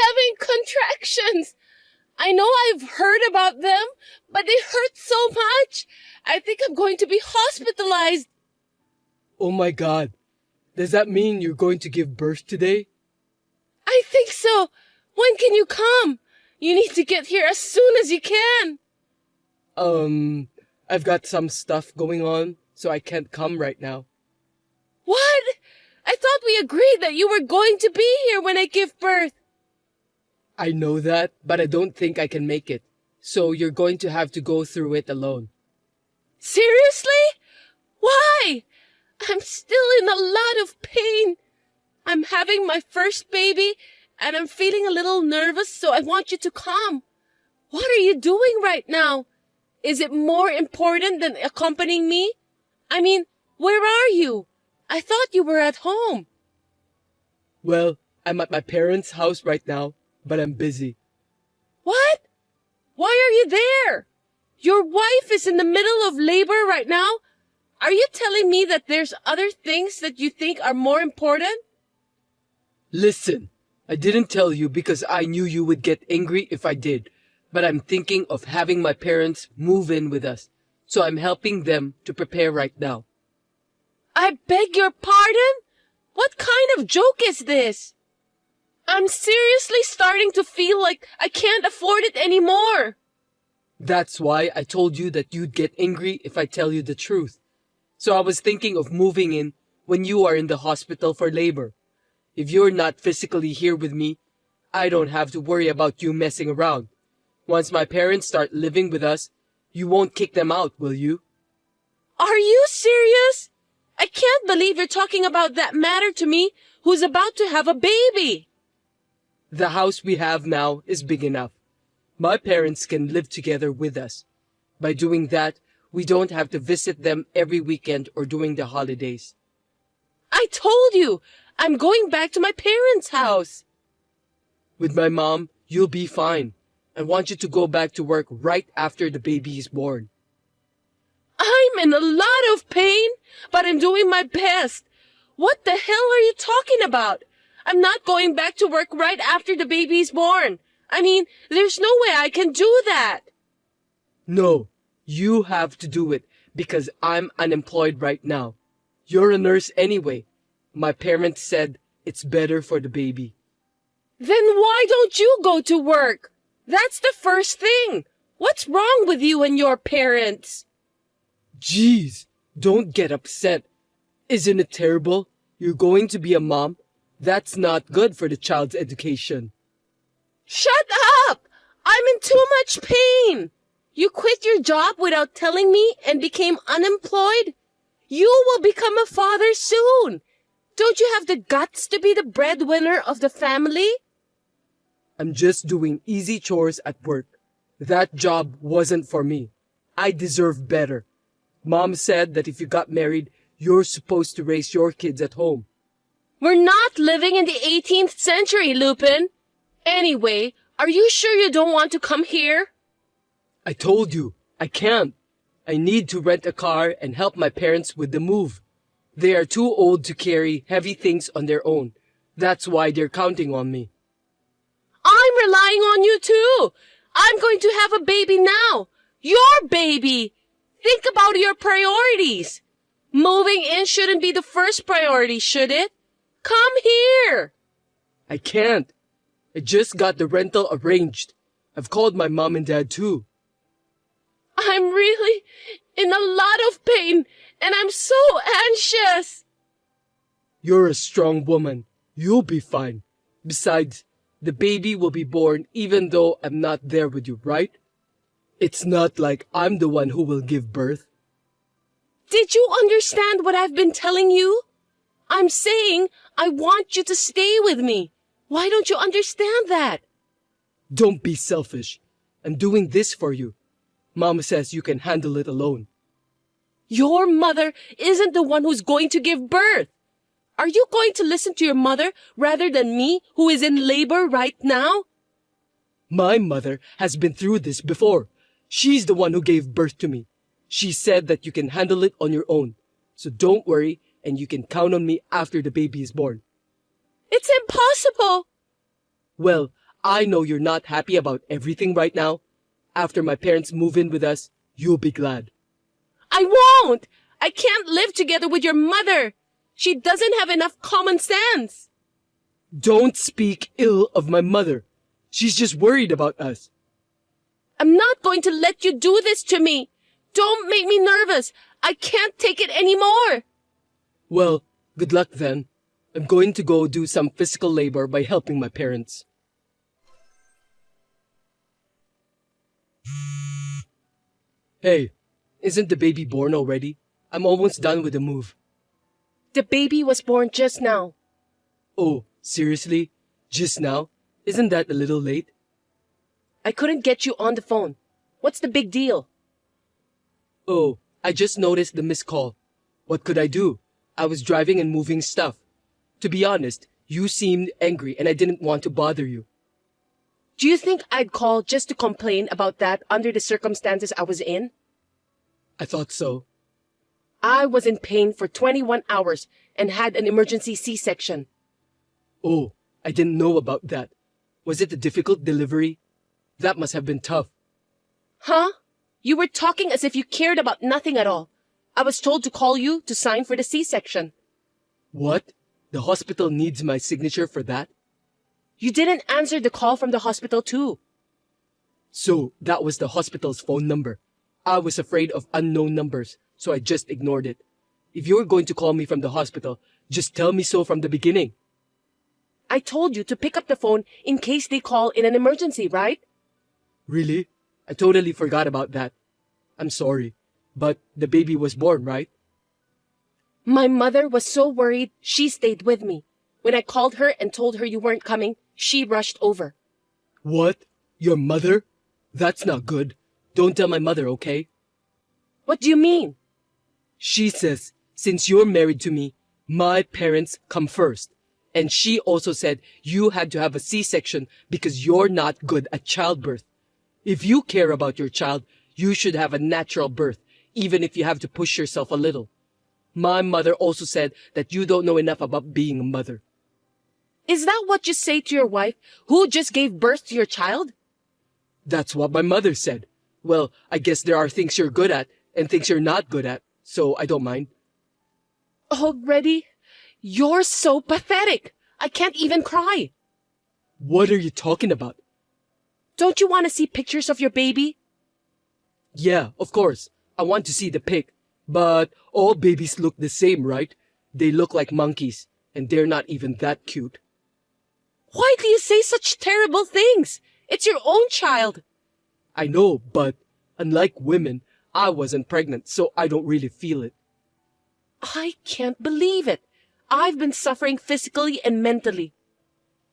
having contractions. I know I've heard about them, but they hurt so much. I think I'm going to be hospitalized. Oh my God. Does that mean you're going to give birth today? I think so. When can you come? You need to get here as soon as you can. I've got some stuff going on, so I can't come right now. What? I thought we agreed that you were going to be here when I give birth. I know that, but I don't think I can make it. So you're going to have to go through it alone. Seriously? Why? I'm still in a lot of pain. I'm having my first baby, and I'm feeling a little nervous, so I want you to come. What are you doing right now? Is it more important than accompanying me? I mean, where are you? I thought you were at home. Well, I'm at my parents' house right now, but I'm busy. What? Why are you there? Your wife is in the middle of labor right now. Are you telling me that there's other things that you think are more important? Listen, I didn't tell you because I knew you would get angry if I did, but I'm thinking of having my parents move in with us, so I'm helping them to prepare right now. I beg your pardon? What kind of joke is this? I'm seriously starting to feel like I can't afford it anymore. That's why I told you that you'd get angry if I tell you the truth. So I was thinking of moving in when you are in the hospital for labor. If you're not physically here with me, I don't have to worry about you messing around. Once my parents start living with us, you won't kick them out, will you? Are you serious? I can't believe you're talking about that matter to me, who's about to have a baby. The house we have now is big enough. My parents can live together with us. By doing that, we don't have to visit them every weekend or during the holidays. I told you, I'm going back to my parents' house. With my mom, you'll be fine. I want you to go back to work right after the baby is born. I'm in a lot of pain, but I'm doing my best. What the hell are you talking about? I'm not going back to work right after the baby's born. I mean, there's no way I can do that. No, you have to do it because I'm unemployed right now. You're a nurse anyway. My parents said it's better for the baby. Then why don't you go to work? That's the first thing. What's wrong with you and your parents? Jeez, don't get upset. Isn't it terrible? You're going to be a mom. That's not good for the child's education. Shut up! I'm in too much pain. You quit your job without telling me and became unemployed? You will become a father soon. Don't you have the guts to be the breadwinner of the family? I'm just doing easy chores at work. That job wasn't for me. I deserve better. Mom said that if you got married, you're supposed to raise your kids at home. We're not living in the 18th century, Lupin. Anyway, are you sure you don't want to come here? I told you, I can't. I need to rent a car and help my parents with the move. They are too old to carry heavy things on their own. That's why they're counting on me. I'm relying on you too. I'm going to have a baby now. Your baby. Think about your priorities. Moving in shouldn't be the first priority, should it? Come here. I can't. I just got the rental arranged. I've called my mom and dad too. I'm really in a lot of pain, and I'm so anxious. You're a strong woman. You'll be fine. Besides, the baby will be born even though I'm not there with you, right? It's not like I'm the one who will give birth. Did you understand what I've been telling you? I'm saying I want you to stay with me. Why don't you understand that? Don't be selfish. I'm doing this for you. Mama says you can handle it alone. Your mother isn't the one who's going to give birth. Are you going to listen to your mother rather than me, who is in labor right now? My mother has been through this before. She's the one who gave birth to me. She said that you can handle it on your own. So don't worry, and you can count on me after the baby is born. It's impossible. Well, I know you're not happy about everything right now. After my parents move in with us, you'll be glad. I won't! I can't live together with your mother! She doesn't have enough common sense! Don't speak ill of my mother. She's just worried about us. I'm not going to let you do this to me! Don't make me nervous! I can't take it anymore! Well, good luck then. I'm going to go do some physical labor by helping my parents. Hey, isn't the baby born already? I'm almost done with the move. The baby was born just now. Oh, seriously? Just now? Isn't that a little late? I couldn't get you on the phone. What's the big deal? Oh, I just noticed the missed call. What could I do? I was driving and moving stuff. To be honest, you seemed angry and I didn't want to bother you. Do you think I'd call just to complain about that under the circumstances I was in? I thought so. I was in pain for 21 hours and had an emergency C-section. Oh, I didn't know about that. Was it a difficult delivery? That must have been tough. Huh? You were talking as if you cared about nothing at all. I was told to call you to sign for the C-section. What? The hospital needs my signature for that? You didn't answer the call from the hospital too. So, that was the hospital's phone number. I was afraid of unknown numbers, so I just ignored it. If you were going to call me from the hospital, just tell me so from the beginning. I told you to pick up the phone in case they call in an emergency, right? Really? I totally forgot about that. I'm sorry, but the baby was born, right? My mother was so worried she stayed with me. When I called her and told her you weren't coming, she rushed over. What? Your mother? That's not good. Don't tell my mother, okay? What do you mean? She says, since you're married to me, my parents come first. And she also said you had to have a C-section because you're not good at childbirth. If you care about your child, you should have a natural birth, even if you have to push yourself a little. My mother also said that you don't know enough about being a mother. Is that what you say to your wife, who just gave birth to your child? That's what my mother said. Well, I guess there are things you're good at and things you're not good at, so I don't mind. Already? You're so pathetic. I can't even cry. What are you talking about? Don't you want to see pictures of your baby? Yeah, of course. I want to see the pic. But all babies look the same, right? They look like monkeys, and they're not even that cute. Why do you say such terrible things? It's your own child. I know, but unlike women, I wasn't pregnant, so I don't really feel it. I can't believe it. I've been suffering physically and mentally.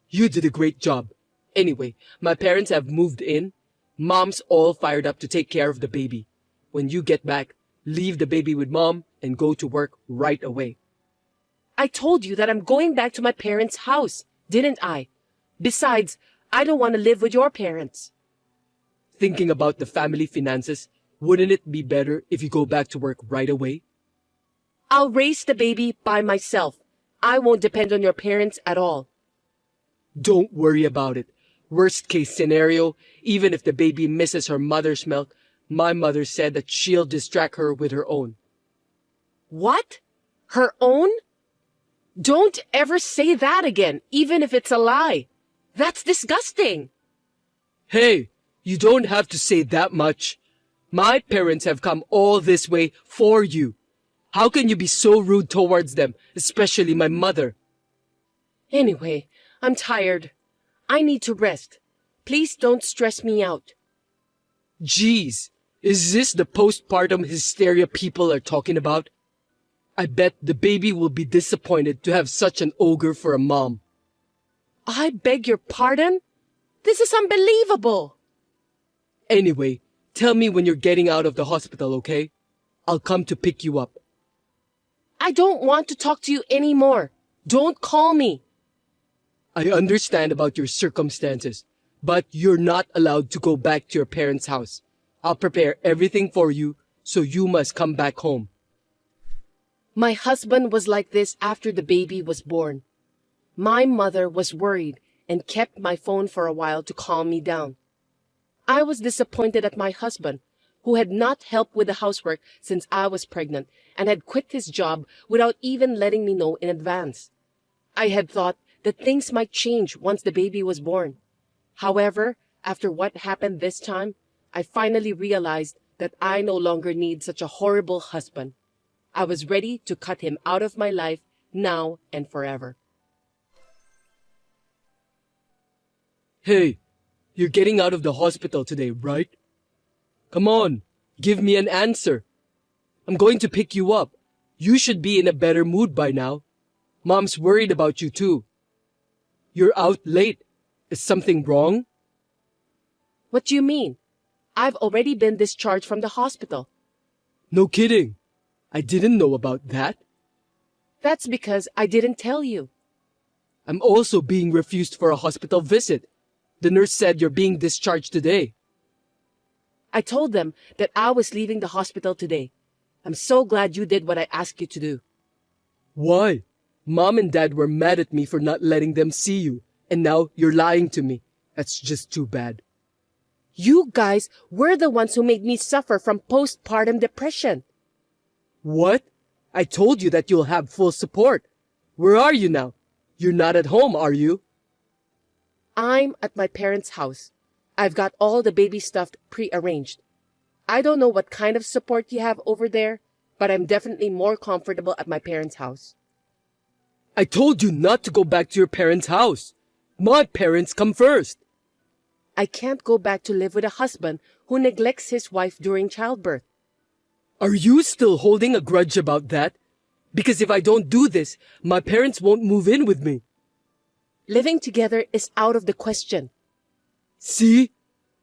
You did a great job. Anyway, my parents have moved in. Mom's all fired up to take care of the baby. When you get back, leave the baby with Mom and go to work right away. I told you that I'm going back to my parents' house, didn't I? Besides, I don't want to live with your parents. Thinking about the family finances, wouldn't it be better if you go back to work right away? I'll raise the baby by myself. I won't depend on your parents at all. Don't worry about it. Worst case scenario, even if the baby misses her mother's milk, my mother said that she'll distract her with her own. What? Her own? Don't ever say that again, even if it's a lie. That's disgusting. Hey, you don't have to say that much. My parents have come all this way for you. How can you be so rude towards them, especially my mother? Anyway, I'm tired. I need to rest. Please don't stress me out. Jeez, is this the postpartum hysteria people are talking about? I bet the baby will be disappointed to have such an ogre for a mom. I beg your pardon? This is unbelievable. Anyway, tell me when you're getting out of the hospital, okay? I'll come to pick you up. I don't want to talk to you anymore. Don't call me. I understand about your circumstances, but you're not allowed to go back to your parents' house. I'll prepare everything for you, so you must come back home. My husband was like this after the baby was born. My mother was worried, and kept my phone for a while to calm me down. I was disappointed at my husband, who had not helped with the housework since I was pregnant and had quit his job without even letting me know in advance. I had thought that things might change once the baby was born. However, after what happened this time, I finally realized that I no longer need such a horrible husband. I was ready to cut him out of my life now and forever. Hey, you're getting out of the hospital today, right? Come on, give me an answer. I'm going to pick you up. You should be in a better mood by now. Mom's worried about you too. You're out late. Is something wrong? What do you mean? I've already been discharged from the hospital. No kidding. I didn't know about that. That's because I didn't tell you. I'm also being refused for a hospital visit. The nurse said you're being discharged today. I told them that I was leaving the hospital today. I'm so glad you did what I asked you to do. Why? Mom and Dad were mad at me for not letting them see you, and now you're lying to me. That's just too bad. You guys were the ones who made me suffer from postpartum depression. What? I told you that you'll have full support. Where are you now? You're not at home, are you? I'm at my parents' house. I've got all the baby stuff pre-arranged. I don't know what kind of support you have over there, but I'm definitely more comfortable at my parents' house. I told you not to go back to your parents' house. My parents come first. I can't go back to live with a husband who neglects his wife during childbirth. Are you still holding a grudge about that? Because if I don't do this, my parents won't move in with me. Living together is out of the question. See?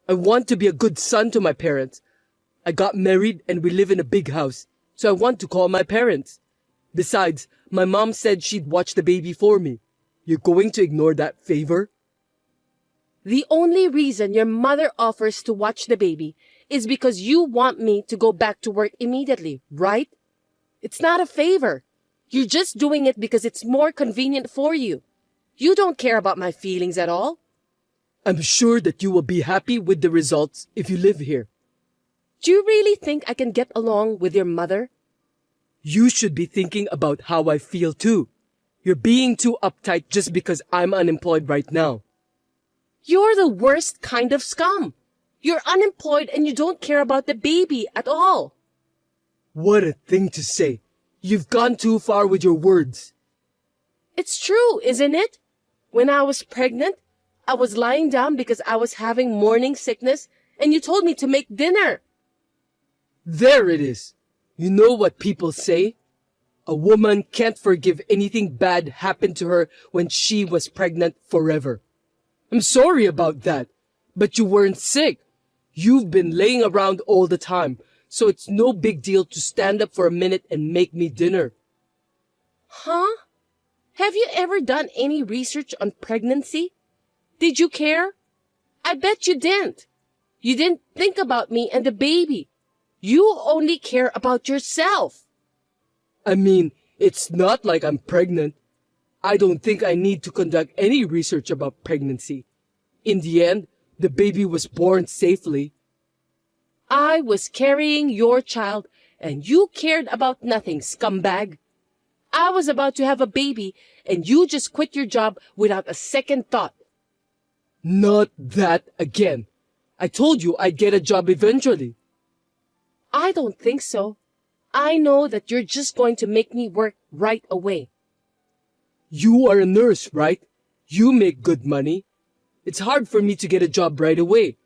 I want to be a good son to my parents. I got married and we live in a big house, so I want to call my parents. Besides, my mom said she'd watch the baby for me. You're going to ignore that favor? The only reason your mother offers to watch the baby is because you want me to go back to work immediately, right? It's not a favor. You're just doing it because it's more convenient for you. You don't care about my feelings at all. I'm sure that you will be happy with the results if you live here. Do you really think I can get along with your mother? You should be thinking about how I feel too. You're being too uptight just because I'm unemployed right now. You're the worst kind of scum. You're unemployed and you don't care about the baby at all. What a thing to say. You've gone too far with your words. It's true, isn't it? When I was pregnant, I was lying down because I was having morning sickness and you told me to make dinner. There it is. You know what people say? A woman can't forgive anything bad happened to her when she was pregnant forever. I'm sorry about that, but you weren't sick. You've been laying around all the time, so it's no big deal to stand up for a minute and make me dinner. Huh? Have you ever done any research on pregnancy? Did you care? I bet you didn't. You didn't think about me and the baby. You only care about yourself. I mean, it's not like I'm pregnant. I don't think I need to conduct any research about pregnancy. In the end, the baby was born safely. I was carrying your child and you cared about nothing, scumbag. I was about to have a baby and you just quit your job without a second thought. Not that again. I told you I'd get a job eventually. I don't think so. I know that you're just going to make me work right away. You are a nurse, right? You make good money. It's hard for me to get a job right away.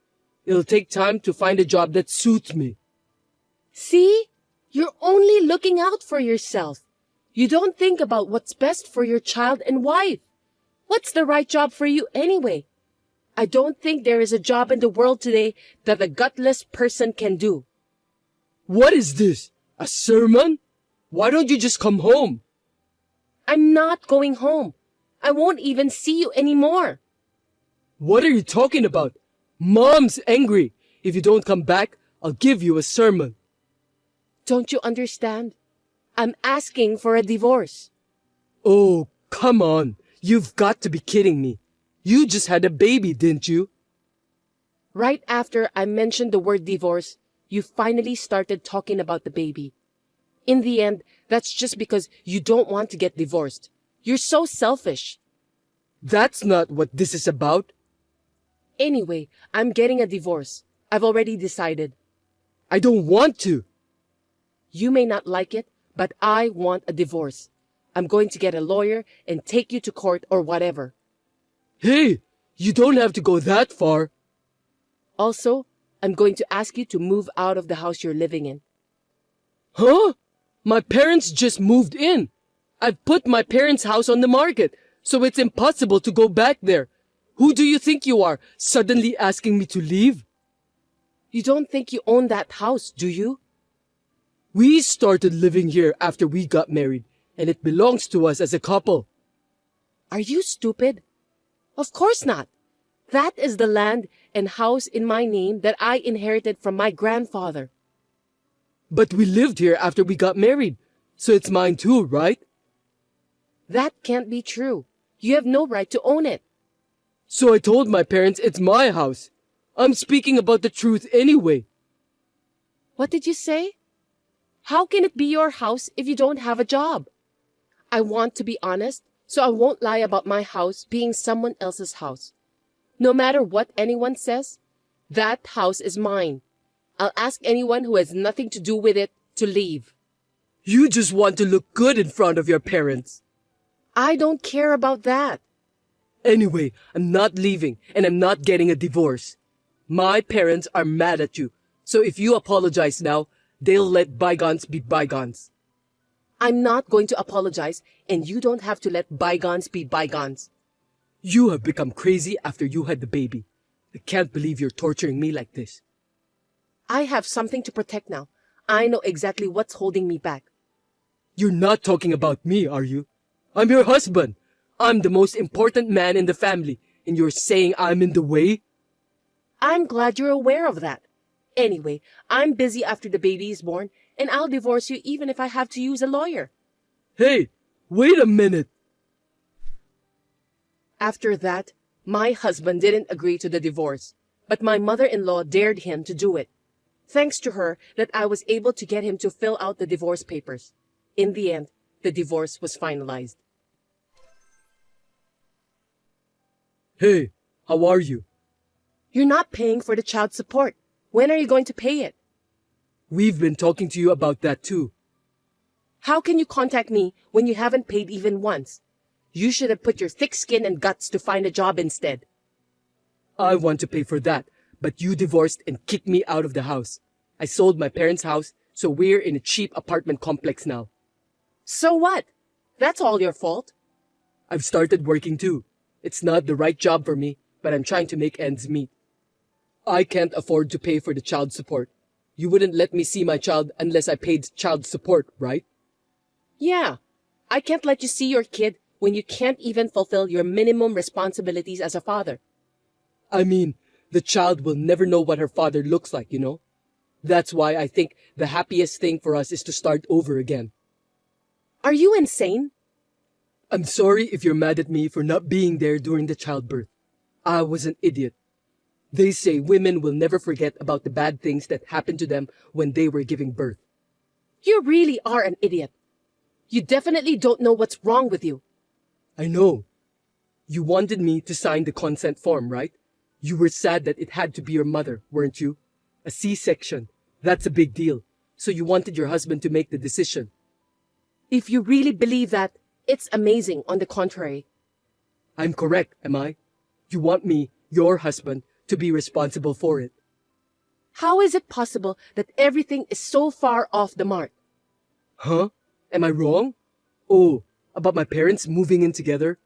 It'll take time to find a job that suits me. See? You're only looking out for yourself. You don't think about what's best for your child and wife. What's the right job for you anyway? I don't think there is a job in the world today that a gutless person can do. What is this? A sermon? Why don't you just come home? I'm not going home. I won't even see you anymore. What are you talking about? Mom's angry. If you don't come back, I'll give you a sermon. Don't you understand? I'm asking for a divorce. Oh, come on. You've got to be kidding me. You just had a baby, didn't you? Right after I mentioned the word divorce, you finally started talking about the baby. In the end, that's just because you don't want to get divorced. You're so selfish. That's not what this is about. Anyway, I'm getting a divorce. I've already decided. I don't want to. You may not like it, but I want a divorce. I'm going to get a lawyer and take you to court or whatever. Hey, you don't have to go that far. Also, I'm going to ask you to move out of the house you're living in. Huh? My parents just moved in. I've put my parents' house on the market, so it's impossible to go back there. Who do you think you are, suddenly asking me to leave? You don't think you own that house, do you? We started living here after we got married, and it belongs to us as a couple. Are you stupid? Of course not. That is the land and house in my name that I inherited from my grandfather. But we lived here after we got married, so it's mine too, right? That can't be true. You have no right to own it. So I told my parents it's my house. I'm speaking about the truth anyway. What did you say? How can it be your house if you don't have a job? I want to be honest, so I won't lie about my house being someone else's house. No matter what anyone says, that house is mine. I'll ask anyone who has nothing to do with it to leave. You just want to look good in front of your parents. I don't care about that. Anyway, I'm not leaving, and I'm not getting a divorce. My parents are mad at you, so if you apologize now, they'll let bygones be bygones. I'm not going to apologize, and you don't have to let bygones be bygones. You have become crazy after you had the baby. I can't believe you're torturing me like this. I have something to protect now. I know exactly what's holding me back. You're not talking about me, are you? I'm your husband. I'm the most important man in the family, and you're saying I'm in the way? I'm glad you're aware of that. Anyway, I'm busy after the baby is born, and I'll divorce you even if I have to use a lawyer. Hey, wait a minute. After that, my husband didn't agree to the divorce, but my mother-in-law dared him to do it. Thanks to her that I was able to get him to fill out the divorce papers. In the end, the divorce was finalized. Hey, how are you? You're not paying for the child support. When are you going to pay it? We've been talking to you about that too. How can you contact me when you haven't paid even once? You should have put your thick skin and guts to find a job instead. I want to pay for that, but you divorced and kicked me out of the house. I sold my parents' house, so we're in a cheap apartment complex now. So what? That's all your fault. I've started working too. It's not the right job for me, but I'm trying to make ends meet. I can't afford to pay for the child support. You wouldn't let me see my child unless I paid child support, right? Yeah, I can't let you see your kid when you can't even fulfill your minimum responsibilities as a father. I mean, the child will never know what her father looks like, you know? That's why I think the happiest thing for us is to start over again. Are you insane? I'm sorry if you're mad at me for not being there during the childbirth. I was an idiot. They say women will never forget about the bad things that happened to them when they were giving birth. You really are an idiot. You definitely don't know what's wrong with you. I know. You wanted me to sign the consent form, right? You were sad that it had to be your mother, weren't you? A C-section. That's a big deal. So you wanted your husband to make the decision. If you really believe that, it's amazing on the contrary. I'm correct, am I? You want me, your husband, to be responsible for it. How is it possible that everything is so far off the mark? Huh? Am I wrong? Oh, about my parents moving in together?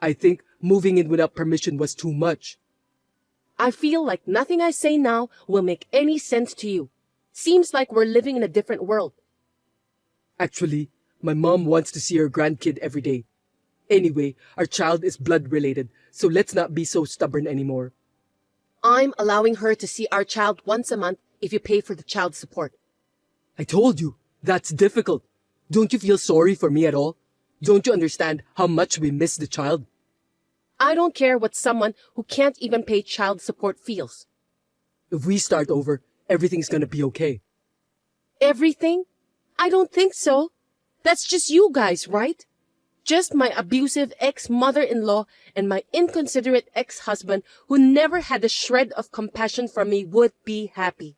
I think moving in without permission was too much. I feel like nothing I say now will make any sense to you. Seems like we're living in a different world. Actually, my mom wants to see her grandkid every day. Anyway, our child is blood related, so let's not be so stubborn anymore. I'm allowing her to see our child once a month if you pay for the child support. I told you, that's difficult. Don't you feel sorry for me at all? Don't you understand how much we miss the child? I don't care what someone who can't even pay child support feels. If we start over, everything's gonna be okay. Everything? I don't think so. That's just you guys, right? Just my abusive ex-mother-in-law and my inconsiderate ex-husband who never had a shred of compassion for me would be happy.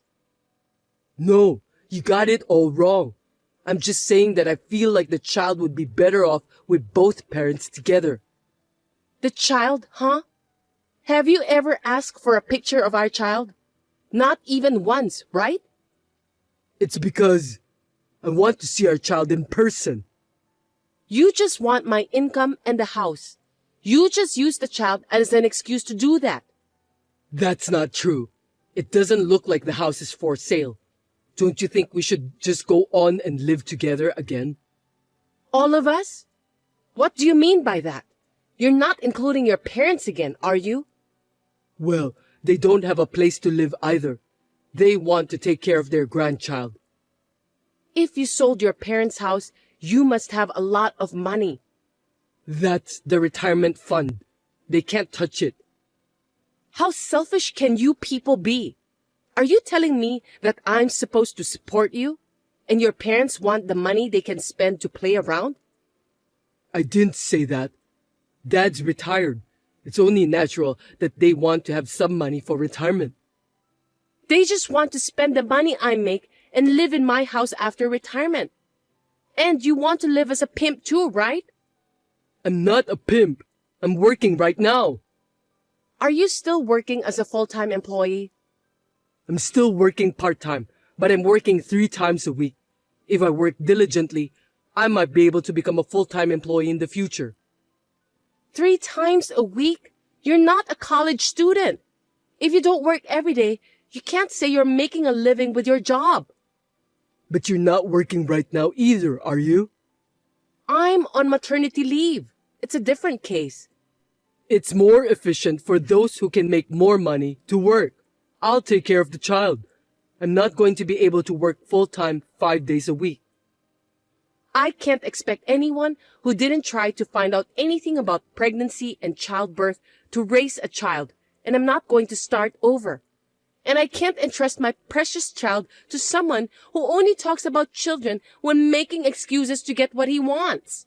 No, you got it all wrong. I'm just saying that I feel like the child would be better off with both parents together. The child, huh? Have you ever asked for a picture of our child? Not even once, right? It's because I want to see our child in person. You just want my income and the house. You just use the child as an excuse to do that. That's not true. It doesn't look like the house is for sale. Don't you think we should just go on and live together again? All of us? What do you mean by that? You're not including your parents again, are you? Well, they don't have a place to live either. They want to take care of their grandchild. If you sold your parents' house, you must have a lot of money. That's the retirement fund. They can't touch it. How selfish can you people be? Are you telling me that I'm supposed to support you? And your parents want the money they can spend to play around? I didn't say that. Dad's retired. It's only natural that they want to have some money for retirement. They just want to spend the money I make and live in my house after retirement. And you want to live as a pimp too, right? I'm not a pimp. I'm working right now. Are you still working as a full-time employee? I'm still working part-time, but I'm working 3 times a week. If I work diligently, I might be able to become a full-time employee in the future. 3 times a week? You're not a college student. If you don't work every day, you can't say you're making a living with your job. But you're not working right now either, are you? I'm on maternity leave. It's a different case. It's more efficient for those who can make more money to work. I'll take care of the child. I'm not going to be able to work full-time 5 days a week. I can't expect anyone who didn't try to find out anything about pregnancy and childbirth to raise a child, and I'm not going to start over. And I can't entrust my precious child to someone who only talks about children when making excuses to get what he wants.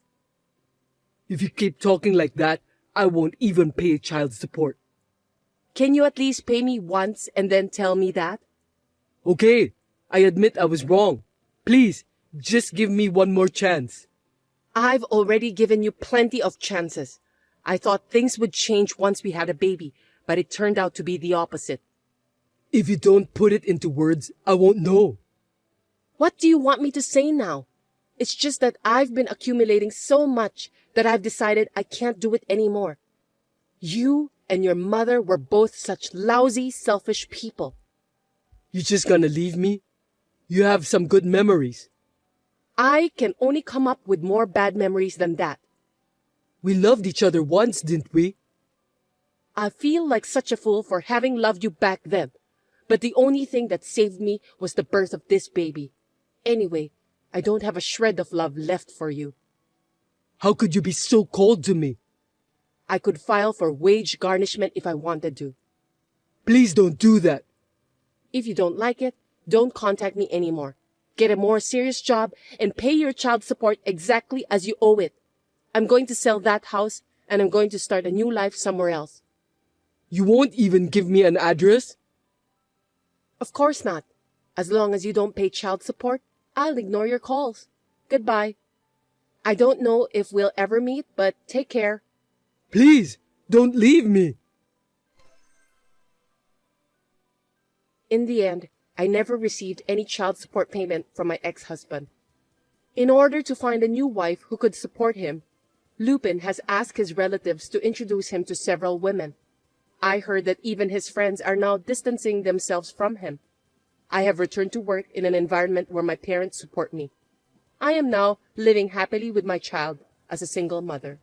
If you keep talking like that, I won't even pay child support. Can you at least pay me once and then tell me that? Okay, I admit I was wrong. Please, just give me one more chance. I've already given you plenty of chances. I thought things would change once we had a baby, but it turned out to be the opposite. If you don't put it into words, I won't know. What do you want me to say now? It's just that I've been accumulating so much that I've decided I can't do it anymore. You and your mother were both such lousy, selfish people. You just gonna leave me? You have some good memories. I can only come up with more bad memories than that. We loved each other once, didn't we? I feel like such a fool for having loved you back then. But the only thing that saved me was the birth of this baby. Anyway, I don't have a shred of love left for you. How could you be so cold to me? I could file for wage garnishment if I wanted to. Please don't do that. If you don't like it, don't contact me anymore. Get a more serious job and pay your child support exactly as you owe it. I'm going to sell that house and I'm going to start a new life somewhere else. You won't even give me an address? Of course not. As long as you don't pay child support, I'll ignore your calls. Goodbye. I don't know if we'll ever meet, but take care. Please, don't leave me. In the end, I never received any child support payment from my ex-husband. In order to find a new wife who could support him, Lupin has asked his relatives to introduce him to several women. I heard that even his friends are now distancing themselves from him. I have returned to work in an environment where my parents support me. I am now living happily with my child as a single mother.